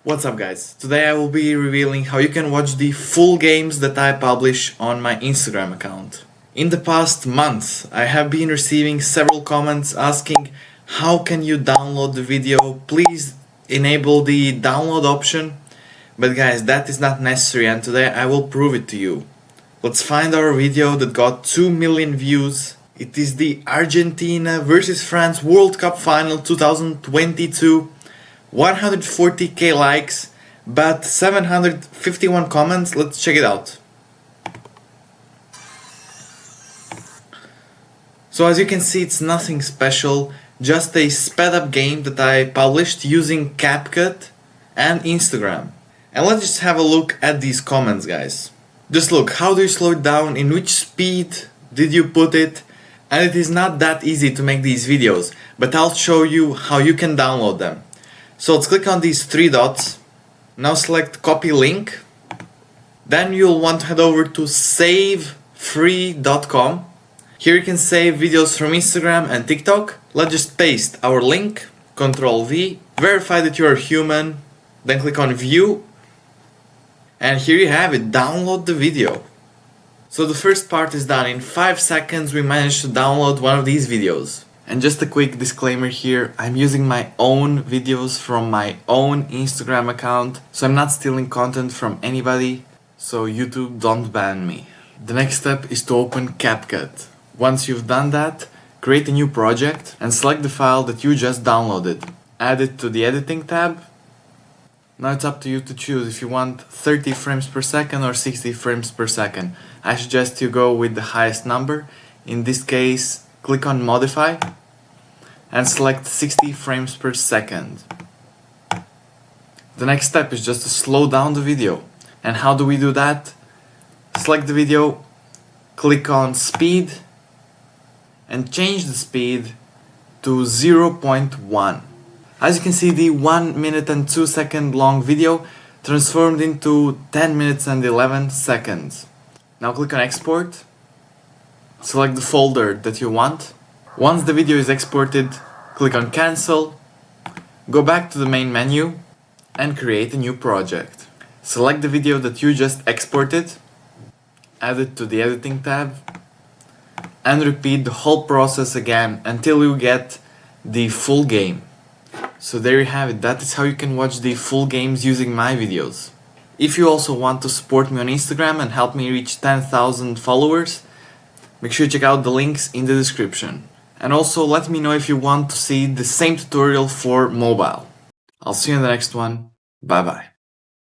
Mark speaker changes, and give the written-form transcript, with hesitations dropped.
Speaker 1: What's up guys? Today I will be revealing how you can watch the full games that I publish on my Instagram account. In the past month I have been receiving several comments asking how can you download the video, please enable the download option. But guys, that is not necessary and today I will prove it to you. Let's find our video that got 2 million views. It is the Argentina versus France World Cup Final 2022. 140k likes, but 751 comments. Let's check it out. So as you can see, it's nothing special, just a sped up game that I published using CapCut and Instagram. And let's just have a look at these comments, guys. Just look, how do you slow it down, in which speed did you put it? And it is not that easy to make these videos, but I'll show you how you can download them. So let's click on these three dots. Now select copy link. Then you'll want to head over to savefree.com. Here you can save videos from Instagram and TikTok. Let's just paste our link, Ctrl V, verify that you're human, then click on view. And here you have it, download the video. So the first part is done. In 5 seconds we managed to download one of these videos. And just a quick disclaimer here, I'm using my own videos from my own Instagram account, so I'm not stealing content from anybody, so YouTube don't ban me. The next step is to open CapCut. Once you've done that, create a new project and select the file that you just downloaded. Add it to the editing tab. Now it's up to you to choose if you want 30 frames per second or 60 frames per second. I suggest you go with the highest number. In this case, click on modify and select 60 frames per second. The next step is just to slow down the video. And how do we do that? Select the video, click on speed and change the speed to 0.1. As you can see, the 1 minute and 2 second long video transformed into 10 minutes and 11 seconds. Now click on export. Select the folder that you want. Once the video is exported, click on cancel, go back to the main menu and create a new project. Select the video that you just exported, add it to the editing tab and repeat the whole process again until you get the full game. So there you have it, that is how you can watch the full games using my videos. If you also want to support me on Instagram and help me reach 10,000 followers, make sure you check out the links in the description. And also let me know if you want to see the same tutorial for mobile. I'll see you in the next one. Bye bye.